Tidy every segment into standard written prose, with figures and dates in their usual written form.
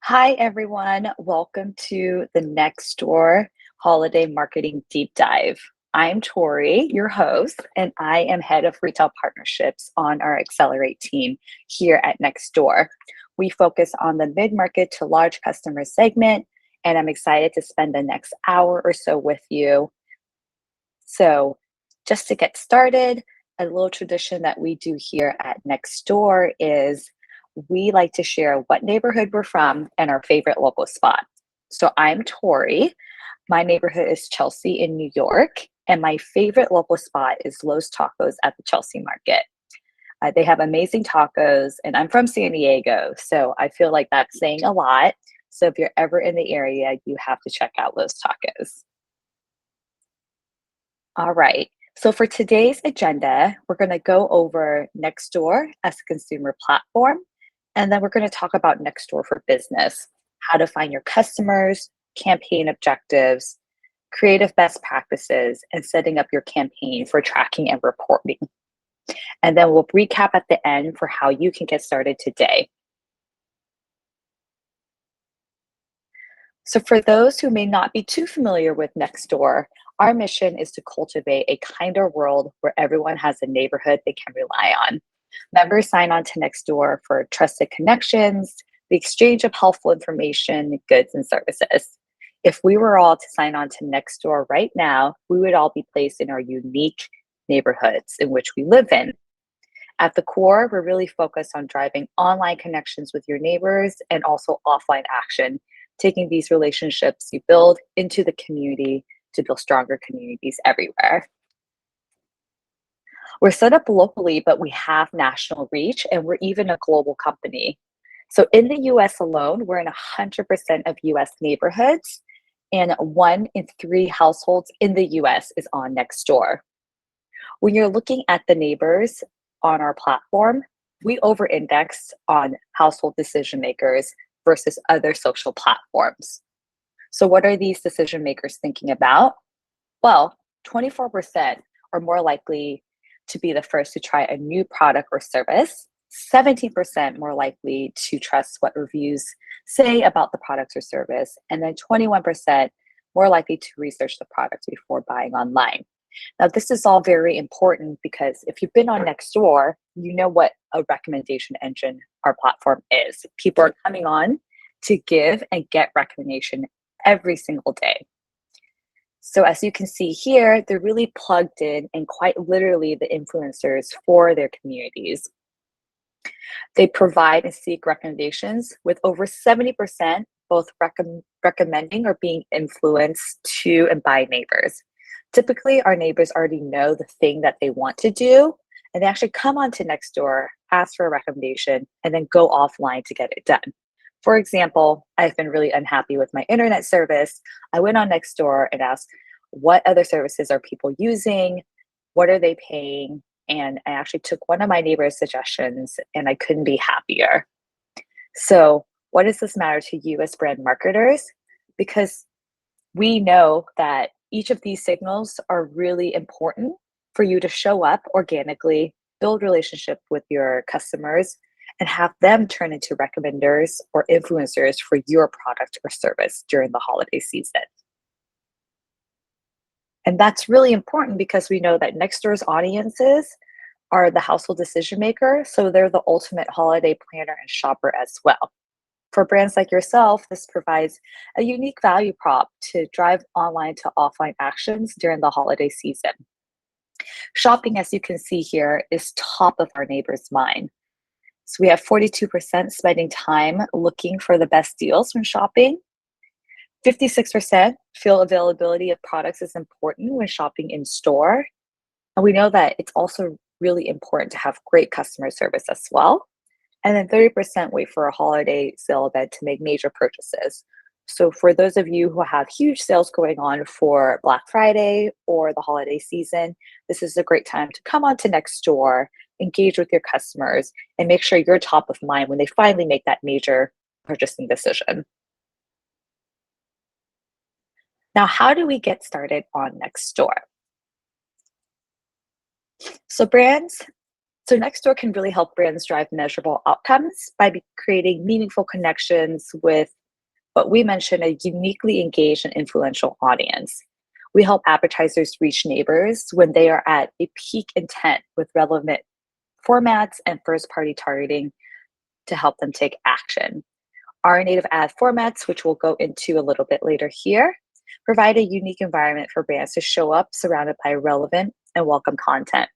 Hi, everyone. Welcome to the Nextdoor Holiday Marketing Deep Dive. I'm Tori, your host, and I am head of retail partnerships on our Accelerate team here at Nextdoor. We focus on the mid market to large customer segment, and I'm excited to spend the next hour or so with you. So, just to get started, a little tradition that we do here at Nextdoor is we like to share what neighborhood we're from and our favorite local spot. So I'm Tori. My neighborhood is Chelsea in New York, and my favorite local spot is Los Tacos at the Chelsea Market. They have amazing tacos, and I'm from San Diego, so I feel like that's saying a lot. So if you're ever in the area, you have to check out Los Tacos. All right. So for today's agenda, we're going to go over Nextdoor as a consumer platform, and then we're going to talk about Nextdoor for business, how to find your customers, campaign objectives, creative best practices, and setting up your campaign for tracking and reporting. And then we'll recap at the end for how you can get started today. So, for those who may not be too familiar with Nextdoor, our mission is to cultivate a kinder world where everyone has a neighborhood they can rely on. Members sign on to Nextdoor for trusted connections, the exchange of helpful information, goods, and services. If we were all to sign on to Nextdoor right now, we would all be placed in our unique neighborhoods in which we live in. At the core, we're really focused on driving online connections with your neighbors and also offline action, taking these relationships you build into the community to build stronger communities everywhere. We're set up locally, but we have national reach and we're even a global company. So in the US alone, we're in 100% of US neighborhoods, and 1 in 3 households in the US is on Nextdoor. When you're looking at the neighbors on our platform, we over index on household decision makers versus other social platforms. So, what are these decision makers thinking about? Well, 24% are more likely to be the first to try a new product or service, 17% more likely to trust what reviews say about the product or service, and then 21% more likely to research the product before buying online. Now, this is all very important because if you've been on Nextdoor, you know what a recommendation engine our platform is. People are coming on to give and get recommendation every single day. So as you can see here, they're really plugged in and quite literally the influencers for their communities. They provide and seek recommendations with over 70% both recommending or being influenced to and by neighbors. Typically, our neighbors already know the thing that they want to do, and they actually come onto Nextdoor, ask for a recommendation, and then go offline to get it done. For example, I've been really unhappy with my internet service. I went on Nextdoor and asked, what other services are people using? What are they paying? And I actually took one of my neighbor's suggestions and I couldn't be happier. So, what does this matter to you as brand marketers? Because we know that each of these signals are really important for you to show up organically, build relationship with your customers, and have them turn into recommenders or influencers for your product or service during the holiday season. And that's really important because we know that Nextdoor's audiences are the household decision maker, so they're the ultimate holiday planner and shopper as well. For brands like yourself, this provides a unique value prop to drive online to offline actions during the holiday season. Shopping, as you can see here, is top of our neighbors' mind. So we have 42% spending time looking for the best deals when shopping. 56% feel availability of products is important when shopping in store. And we know that it's also really important to have great customer service as well. And then 30% wait for a holiday sale event to make major purchases. So for those of you who have huge sales going on for Black Friday or the holiday season, this is a great time to come onto Nextdoor, engage with your customers, and make sure you're top of mind when they finally make that major purchasing decision. Now, how do we get started on Nextdoor? So So Nextdoor can really help brands drive measurable outcomes by creating meaningful connections with what we mentioned, a uniquely engaged and influential audience. We help advertisers reach neighbors when they are at a peak intent with relevant formats and first party targeting to help them take action. Our native ad formats, which we'll go into a little bit later here, provide a unique environment for brands to show up surrounded by relevant and welcome content.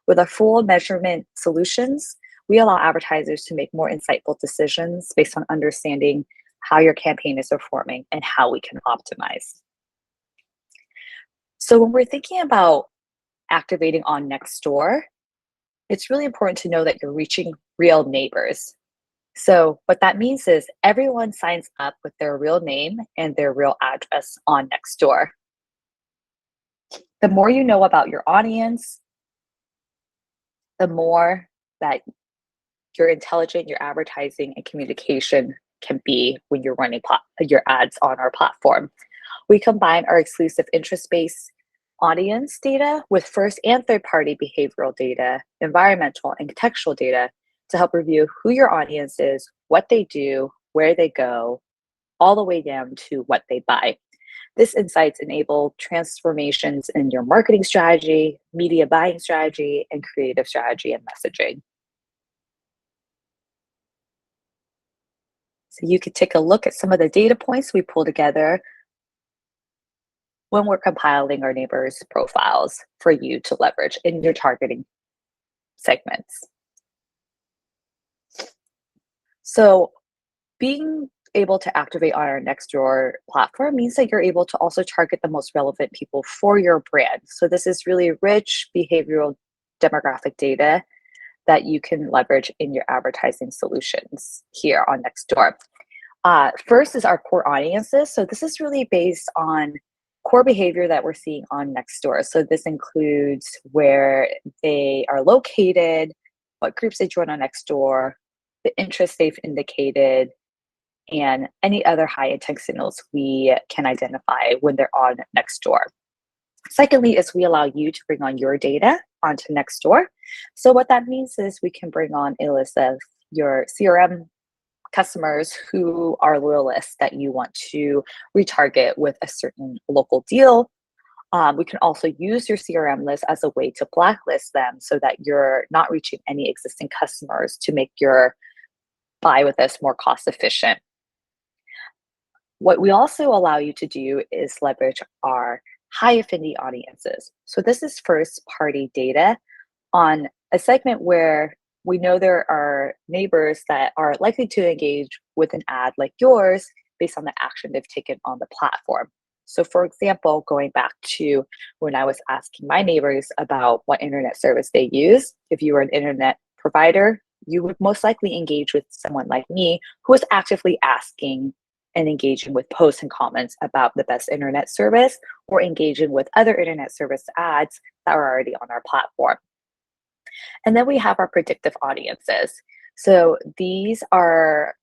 With our full measurement solutions, we allow advertisers to make more insightful decisions based on understanding how your campaign is performing and how we can optimize. So when we're thinking about activating on Nextdoor, it's really important to know that you're reaching real neighbors. So what that means is everyone signs up with their real name and their real address on Nextdoor. The more you know about your audience, the more that your intelligent, your advertising and communication can be when you're running your ads on our platform. We combine our exclusive interest-based audience data with first and third-party behavioral data, environmental and contextual data to help review who your audience is, what they do, where they go, all the way down to what they buy. This insights enable transformations in your marketing strategy, media buying strategy, and creative strategy and messaging. So you could take a look at some of the data points we pull together when we're compiling our neighbors' profiles for you to leverage in your targeting segments. So being able to activate on our Nextdoor platform means that you're able to also target the most relevant people for your brand. So this is really rich behavioral demographic data that you can leverage in your advertising solutions here on Nextdoor. First is our core audiences. So this is really based on core behavior that we're seeing on Nextdoor. So this includes where they are located, what groups they join on Nextdoor, the interests they've indicated, and any other high intent signals we can identify when they're on Nextdoor. Secondly, is we allow you to bring on your data onto Nextdoor. So what that means is we can bring on a list of your CRM customers who are loyalists that you want to retarget with a certain local deal. We can also use your CRM list as a way to blacklist them so that you're not reaching any existing customers to make your buy with us more cost efficient. What we also allow you to do is leverage our high affinity audiences. So this is first party data on a segment where we know there are neighbors that are likely to engage with an ad like yours based on the action they've taken on the platform. So for example, going back to when I was asking my neighbors about what internet service they use, if you were an internet provider, you would most likely engage with someone like me who is actively asking and engaging with posts and comments about the best internet service or engaging with other internet service ads that are already on our platform. And then we have our predictive audiences. So these are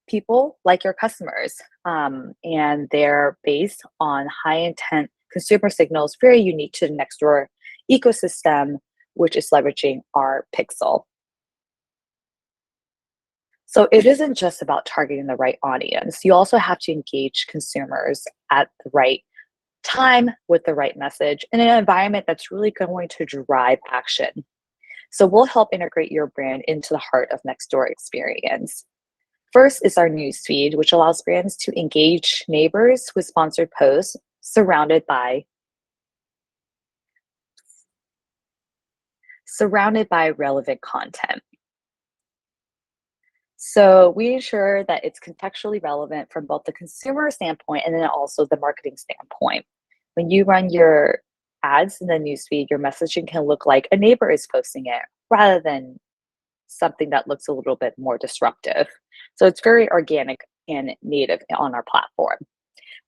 people like your customers, and they're based on high intent consumer signals, very unique to the Nextdoor ecosystem, which is leveraging our pixel. So it isn't just about targeting the right audience. You also have to engage consumers at the right time with the right message in an environment that's really going to drive action. So we'll help integrate your brand into the heart of Nextdoor experience. First is our newsfeed, which allows brands to engage neighbors with sponsored posts surrounded by relevant content. So we ensure that it's contextually relevant from both the consumer standpoint and then also the marketing standpoint. When you run your ads in the newsfeed, your messaging can look like a neighbor is posting it rather than something that looks a little bit more disruptive. So it's very organic and native on our platform.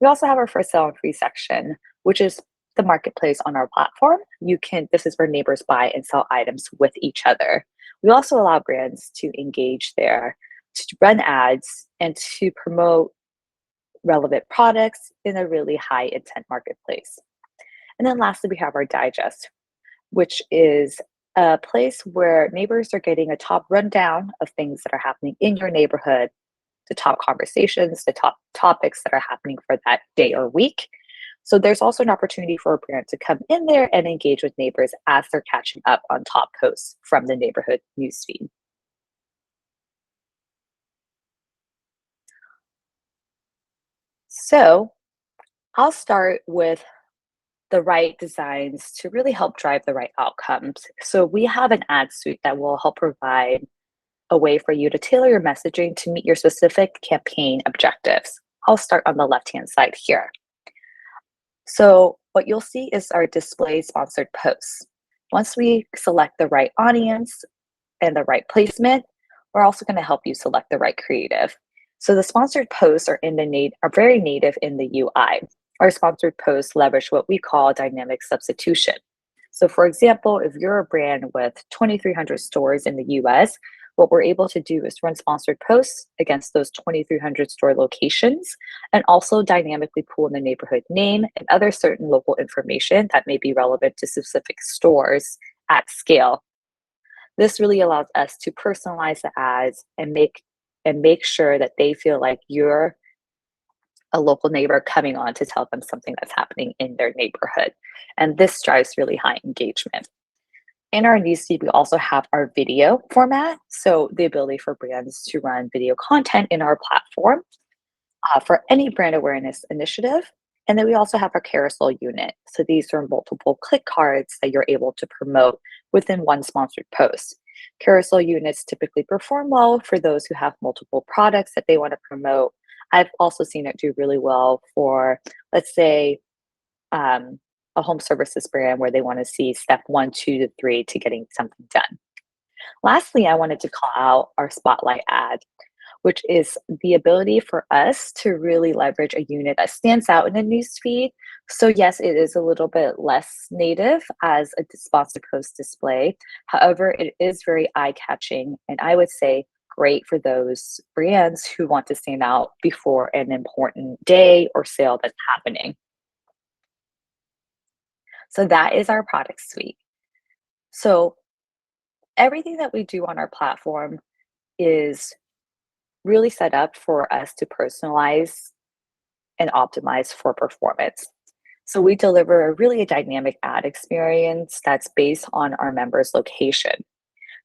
We also have our first sale and free section, which is the marketplace on our platform. This is where neighbors buy and sell items with each other. We also allow brands to engage there, to run ads, and to promote relevant products in a really high intent marketplace. And then lastly, we have our digest, which is a place where neighbors are getting a top rundown of things that are happening in your neighborhood, the top conversations, the top topics that are happening for that day or week. So there's also an opportunity for a brand to come in there and engage with neighbors as they're catching up on top posts from the neighborhood newsfeed. So I'll start with the right designs to really help drive the right outcomes. So we have an ad suite that will help provide a way for you to tailor your messaging to meet your specific campaign objectives. I'll start on the left-hand side here. So what you'll see is our display sponsored posts. Once we select the right audience and the right placement, we're also going to help you select the right creative. So the sponsored posts are very native in the UI. Our sponsored posts leverage what we call dynamic substitution. So for example, if you're a brand with 2,300 stores in the US, what we're able to do is run sponsored posts against those 2,300 store locations and also dynamically pull in the neighborhood name and other certain local information that may be relevant to specific stores at scale. This really allows us to personalize the ads and make sure that they feel like you're a local neighbor coming on to tell them something that's happening in their neighborhood. And this drives really high engagement. In our newsfeed, we also have our video format. So the ability for brands to run video content in our platform for any brand awareness initiative. And then we also have our carousel unit. So these are multiple click cards that you're able to promote within one sponsored post. Carousel units typically perform well for those who have multiple products that they want to promote. I've also seen it do really well for, let's say, a home services brand where they want to see step 1, 2 to 3 to getting something done. Lastly, I wanted to call out our spotlight ad, which is the ability for us to really leverage a unit that stands out in a newsfeed. So yes, it is a little bit less native as a sponsored post display. However, it is very eye-catching, and I would say great for those brands who want to stand out before an important day or sale that's happening. So that is our product suite. So everything that we do on our platform is really set up for us to personalize and optimize for performance. So we deliver a dynamic ad experience that's based on our members' location.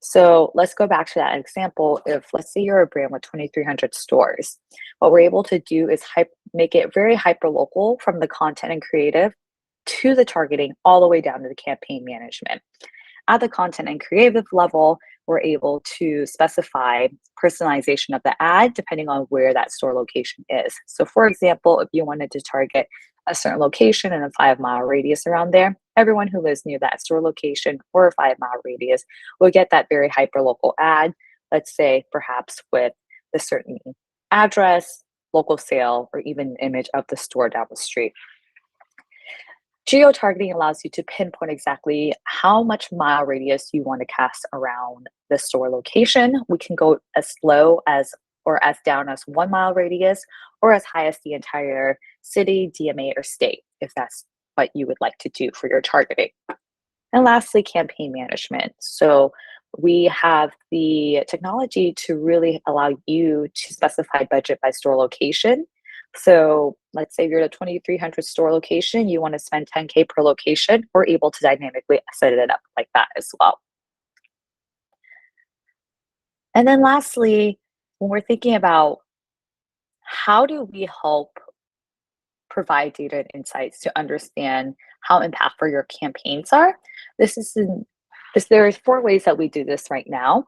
So let's go back to that example. If let's say you're a brand with 2,300 stores, what we're able to do is make it very hyper local from the content and creative to the targeting all the way down to the campaign management. At the content and creative level, we're able to specify personalization of the ad depending on where that store location is. So for example, if you wanted to target a certain location in a 5-mile radius around there, everyone who lives near that store location or a 5-mile radius will get that very hyper local ad, let's say perhaps with a certain address, local sale, or even an image of the store down the street. Geo-targeting allows you to pinpoint exactly how much mile radius you want to cast around the store location. We can go as low as or as down as 1-mile radius or as high as the entire city, DMA, or state, if that's what you would like to do for your targeting. And lastly, campaign management. So we have the technology to really allow you to specify budget by store location. So let's say you're at a 2,300 store location, you want to spend 10K per location, we're able to dynamically set it up like that as well. And then lastly, when we're thinking about how do we help provide data and insights to understand how impactful your campaigns are, there are 4 ways that we do this right now.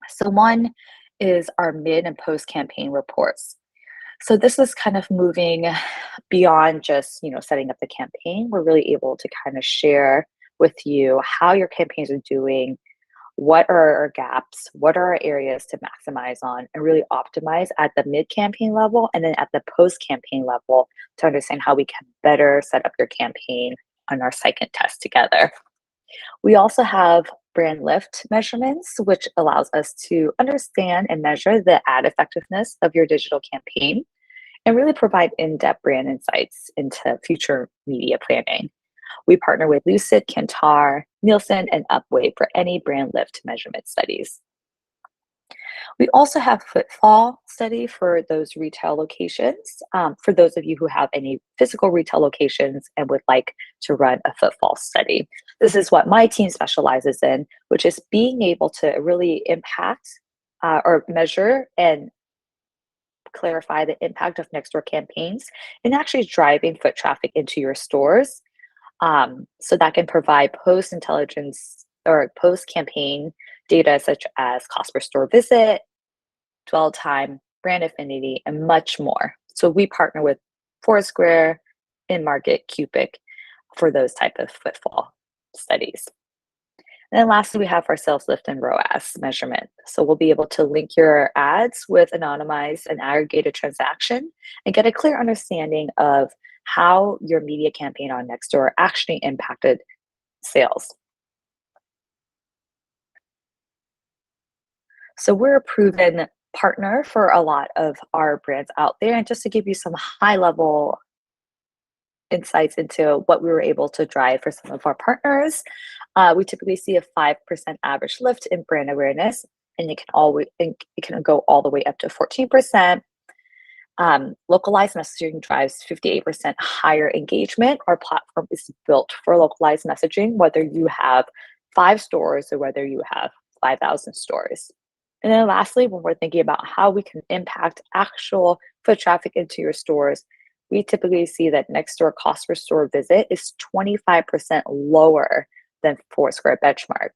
So one is our mid and post campaign reports. So this is kind of moving beyond just, setting up the campaign. We're really able to kind of share with you how your campaigns are doing, what are our gaps, what are our areas to maximize on, and really optimize at the mid-campaign level and then at the post-campaign level to understand how we can better set up your campaign on our second test together. We also have brand lift measurements, which allows us to understand and measure the ad effectiveness of your digital campaign and really provide in-depth brand insights into future media planning. We partner with Lucid, Kantar, Nielsen, and Upweight for any brand lift measurement studies. We also have footfall study for those retail locations. For those of you who have any physical retail locations and would like to run a footfall study. This is what my team specializes in, which is being able to really impact or measure and clarify the impact of Nextdoor campaigns and actually driving foot traffic into your stores. So that can provide post intelligence or post campaign data such as cost per store visit, dwell time, brand affinity, and much more. So we partner with Foursquare, InMarket, Cupic for those type of footfall studies. And then lastly, we have our sales lift and ROAS measurement. So we'll be able to link your ads with anonymized and aggregated transaction and get a clear understanding of how your media campaign on Nextdoor actually impacted sales. So we're a proven partner for a lot of our brands out there. And just to give you some high level insights into what we were able to drive for some of our partners, we typically see a 5% average lift in brand awareness, and it can go all the way up to 14%. Localized messaging drives 58% higher engagement. Our platform is built for localized messaging, whether you have 5 stores or whether you have 5,000 stores. And then lastly, when we're thinking about how we can impact actual foot traffic into your stores, we typically see that Nextdoor cost per store visit is 25% lower than Foursquare benchmark.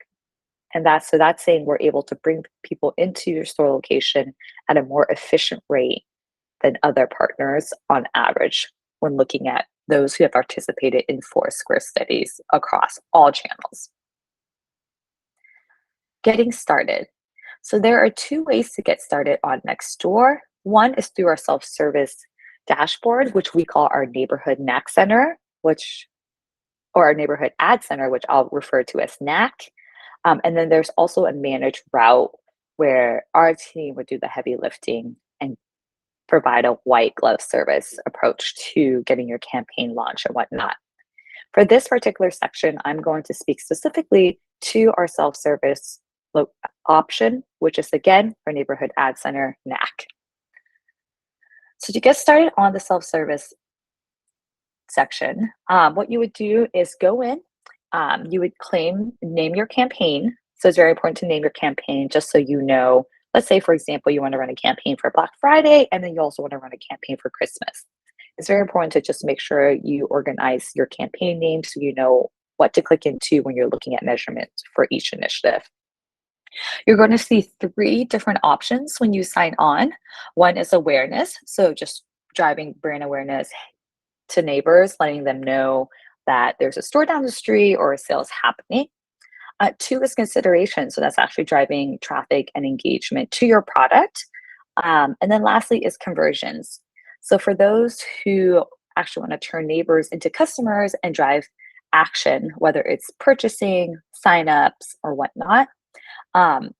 And that's saying we're able to bring people into your store location at a more efficient rate than other partners on average when looking at those who have participated in Foursquare studies across all channels. Getting started. So there are 2 ways to get started on Nextdoor. One is through our self-service dashboard, which we call our neighborhood NAC center, or our neighborhood ad center, which I'll refer to as NAC. And then there's also a managed route where our team would do the heavy lifting and provide a white glove service approach to getting your campaign launched and whatnot. For this particular section, I'm going to speak specifically to our self-service option, which is again our neighborhood ad center NAC. So to get started on the self-service section, what you would do is go in, you would name your campaign. So it's very important to name your campaign just so you know, let's say, for example, you want to run a campaign for Black Friday, and then you also want to run a campaign for Christmas. It's very important to just make sure you organize your campaign name so you know what to click into when you're looking at measurements for each initiative. You're going to see 3 different options when you sign on. One is awareness, so just driving brand awareness to neighbors, letting them know that there's a store down the street or a sales happening. 2 is consideration, so that's actually driving traffic and engagement to your product. And then lastly is conversions. So for those who actually want to turn neighbors into customers and drive action, whether it's purchasing, signups, or whatnot,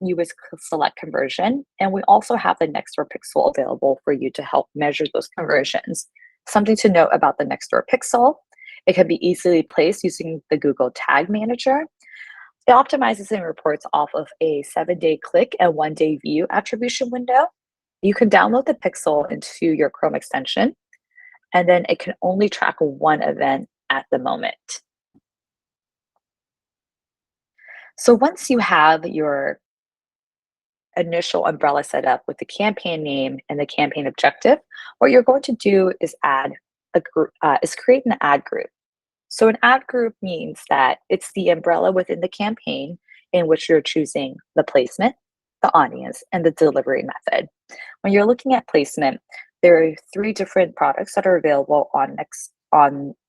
you would select conversion. And we also have the Nextdoor Pixel available for you to help measure those conversions. Something to note about the Nextdoor Pixel, it can be easily placed using the Google Tag Manager. It optimizes and reports off of a 7-day click and 1-day view attribution window. You can download the Pixel into your Chrome extension, and then it can only track one event at the moment. So once you have your initial umbrella set up with the campaign name and the campaign objective, what you're going to do is create an ad group. So an ad group means that it's the umbrella within the campaign in which you're choosing the placement, the audience, and the delivery method. When you're looking at placement, there are 3 different products that are available on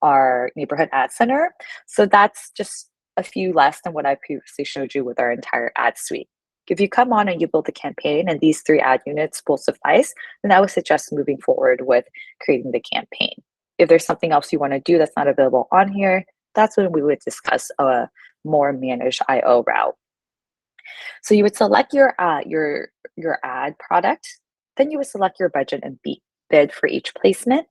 our neighborhood ad center. So that's just a few less than what I previously showed you with our entire ad suite. If you come on and you build a campaign and these 3 ad units will suffice, then I would suggest moving forward with creating the campaign. If there's something else you want to do that's not available on here, that's when we would discuss a more managed IO route. So you would select your ad product, then you would select your budget and bid for each placement.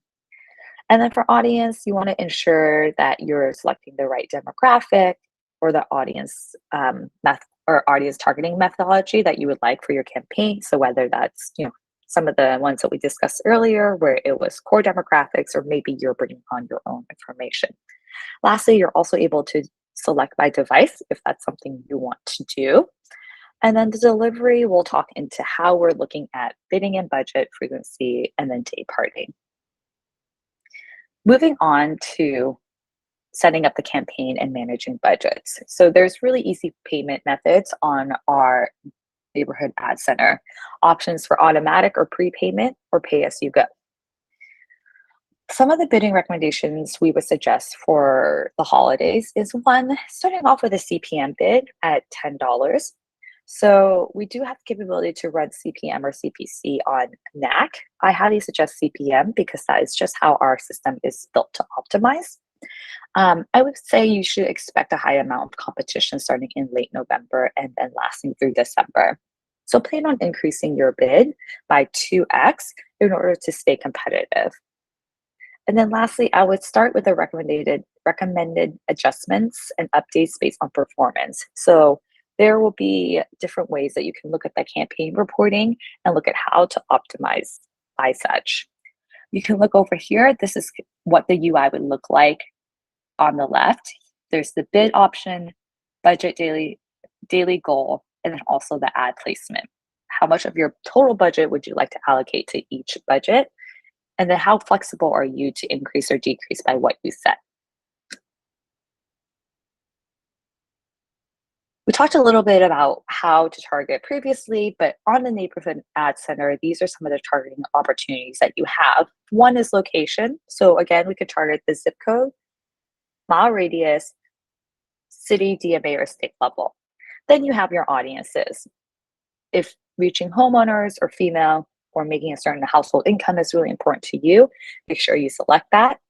And then for audience, you want to ensure that you're selecting the right demographic or the audience or audience targeting methodology that you would like for your campaign. So whether that's, some of the ones that we discussed earlier where it was core demographics, or maybe you're bringing on your own information. Lastly, you're also able to select by device if that's something you want to do. And then the delivery, we'll talk into how we're looking at bidding and budget, frequency, and then day parting. Moving on to setting up the campaign and managing budgets. So there's really easy payment methods on our neighborhood ad center. Options for automatic or prepayment or pay as you go. Some of the bidding recommendations we would suggest for the holidays is one, starting off with a CPM bid at $10. So we do have the capability to run CPM or CPC on NAC. I highly suggest CPM because that is just how our system is built to optimize. I would say you should expect a high amount of competition starting in late November and then lasting through December. So plan on increasing your bid by 2x in order to stay competitive. And then lastly, I would start with the recommended adjustments and updates based on performance. So there will be different ways that you can look at the campaign reporting and look at how to optimize by such. You can look over here. This is what the UI would look like on the left. There's the bid option, budget, daily goal, and then also the ad placement. How much of your total budget would you like to allocate to each budget? And then how flexible are you to increase or decrease by what you set? We talked a little bit about how to target previously, but on the Neighborhood Ad Center, these are some of the targeting opportunities that you have. One is location. So again, we could target the zip code, mile radius, city, DMA, or state level. Then you have your audiences. If reaching homeowners or female or making a certain household income is really important to you, make sure you select that.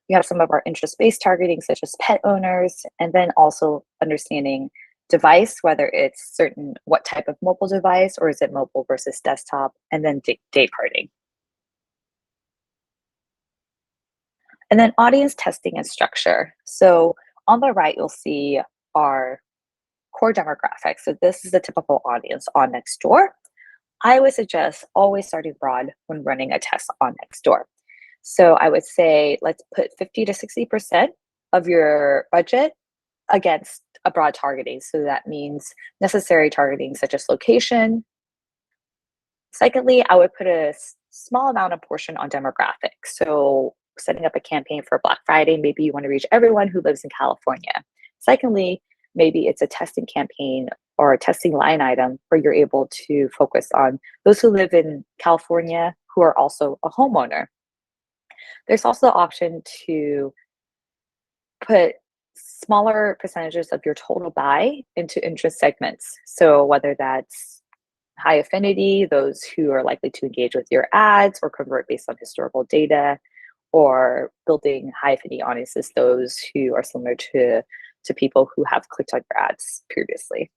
We have some of our interest-based targeting, such as pet owners, and then also understanding device, whether it's what type of mobile device, or is it mobile versus desktop, and then day parting. And then audience testing and structure. So on the right, you'll see our core demographics. So this is the typical audience on Nextdoor. I would suggest always starting broad when running a test on Nextdoor. So I would say let's put 50 to 60% of your budget against a broad targeting. So that means necessary targeting such as location. Secondly, I would put a small amount of portion on demographics. So setting up a campaign for Black Friday, maybe you want to reach everyone who lives in California. Secondly, maybe it's a testing campaign or a testing line item where you're able to focus on those who live in California who are also a homeowner. There's also the option to put smaller percentages of your total buy into interest segments. So whether that's high affinity, those who are likely to engage with your ads or convert based on historical data, or building high affinity audiences, those who are similar to people who have clicked on your ads previously.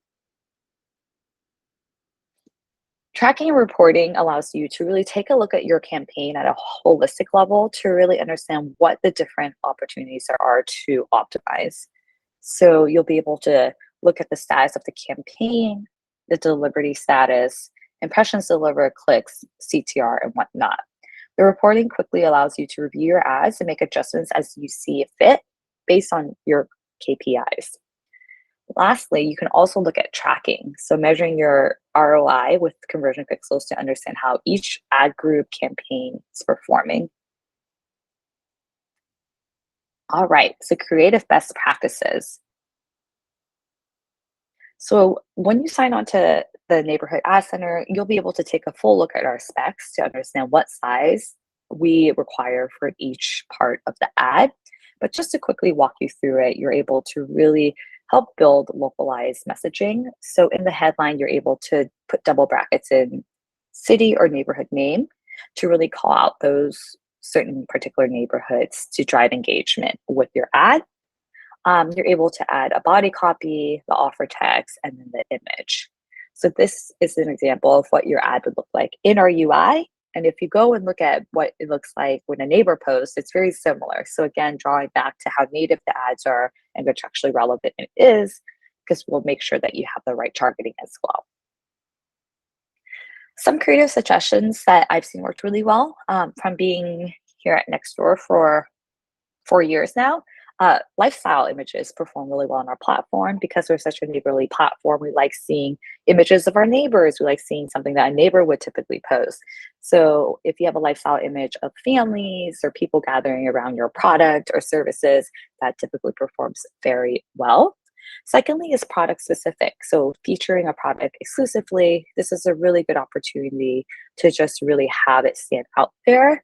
Tracking and reporting allows you to really take a look at your campaign at a holistic level to really understand what the different opportunities there are to optimize. So you'll be able to look at the status of the campaign, the delivery status, impressions delivered, clicks, CTR, and whatnot. The reporting quickly allows you to review your ads and make adjustments as you see fit based on your KPIs. Lastly, you can also look at tracking. So measuring your ROI with conversion pixels to understand how each ad group campaign is performing. All right, so creative best practices. So when you sign on to the Neighborhood Ad Center, you'll be able to take a full look at our specs to understand what size we require for each part of the ad. But just to quickly walk you through it, you're able to really help build localized messaging. So in the headline, you're able to put double brackets in city or neighborhood name to really call out those certain particular neighborhoods to drive engagement with your ad. You're able to add a body copy, the offer text, and then the image. So this is an example of what your ad would look like in our UI. And if you go and look at what it looks like when a neighbor posts, it's very similar. So again, drawing back to how native the ads are and which actually relevant it is, because we'll make sure that you have the right targeting as well. Some creative suggestions that I've seen worked really well from being here at Nextdoor for 4 years now. Lifestyle images perform really well on our platform because we're such a neighborly platform. We like seeing images of our neighbors. We like seeing something that a neighbor would typically post. So if you have a lifestyle image of families or people gathering around your product or services, that typically performs very well. Secondly, is product specific. So featuring a product exclusively, this is a really good opportunity to just really have it stand out there.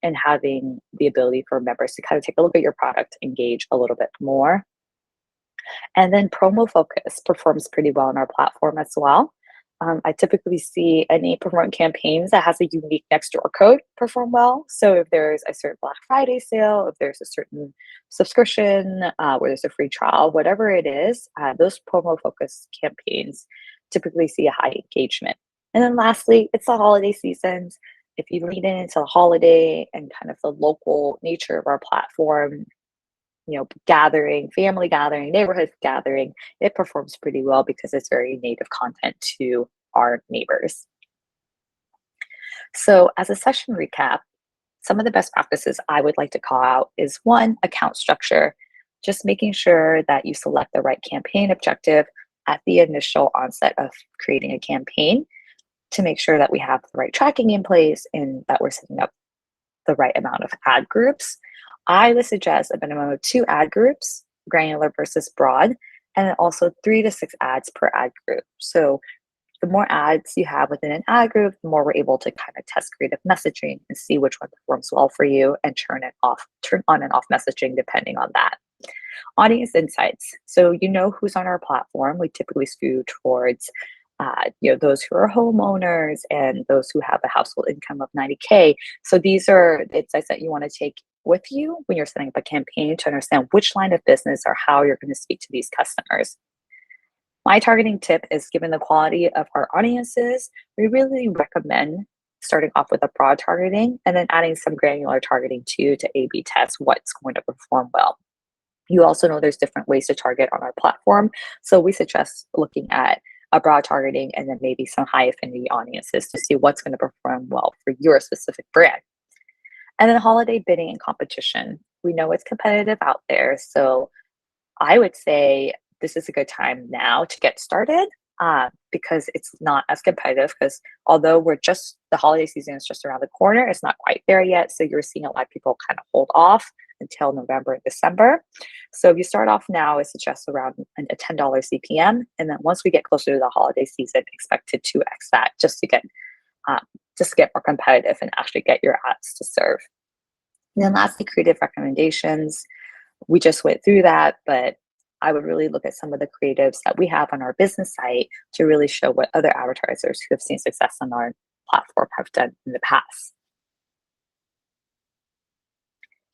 And having the ability for members to kind of take a look at your product, engage a little bit more. And then promo focus performs pretty well on our platform as well. I typically see any promote campaigns that has a unique Nextdoor code perform well. So if there's a certain Black Friday sale, if there's a certain subscription where there's a free trial, whatever it is, those promo focus campaigns typically see a high engagement. And then lastly, it's the holiday seasons. If you lean into the holiday and kind of the local nature of our platform, gathering, family gathering, neighborhood gathering, it performs pretty well because it's very native content to our neighbors. So as a session recap, some of the best practices I would like to call out is one, account structure, just making sure that you select the right campaign objective at the initial onset of creating a campaign to make sure that we have the right tracking in place and that we're setting up the right amount of ad groups. I would suggest a minimum of 2 ad groups, granular versus broad, and then also 3 to 6 ads per ad group. So the more ads you have within an ad group, the more we're able to kind of test creative messaging and see which one performs well for you and turn on and off messaging depending on that. Audience insights. So you know who's on our platform. We typically skew towards those who are homeowners and those who have a household income of 90K. So these are the insights that you want to take with you when you're setting up a campaign to understand which line of business or how you're going to speak to these customers. My targeting tip is, given the quality of our audiences, we really recommend starting off with a broad targeting and then adding some granular targeting too to A/B test what's going to perform well. You also know there's different ways to target on our platform. So we suggest looking at a broad targeting and then maybe some high affinity audiences to see what's going to perform well for your specific brand. And then holiday bidding and competition. We know it's competitive out there. So I would say this is a good time now to get started because it's not as competitive, because although the holiday season is just around the corner, it's not quite there yet. So you're seeing a lot of people kind of hold off until November and December. So if you start off now, I suggest around a $10 CPM. And then once we get closer to the holiday season, expect to 2x that just to get more competitive and actually get your ads to serve. And then lastly, creative recommendations. We just went through that, but I would really look at some of the creatives that we have on our business site to really show what other advertisers who have seen success on our platform have done in the past.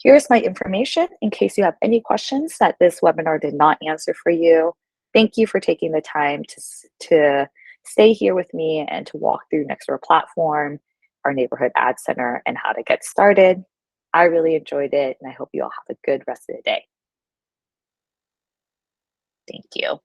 Here's my information in case you have any questions that this webinar did not answer for you. Thank you for taking the time to stay here with me and to walk through Nextdoor platform, our neighborhood ad center, and how to get started. I really enjoyed it, and I hope you all have a good rest of the day. Thank you.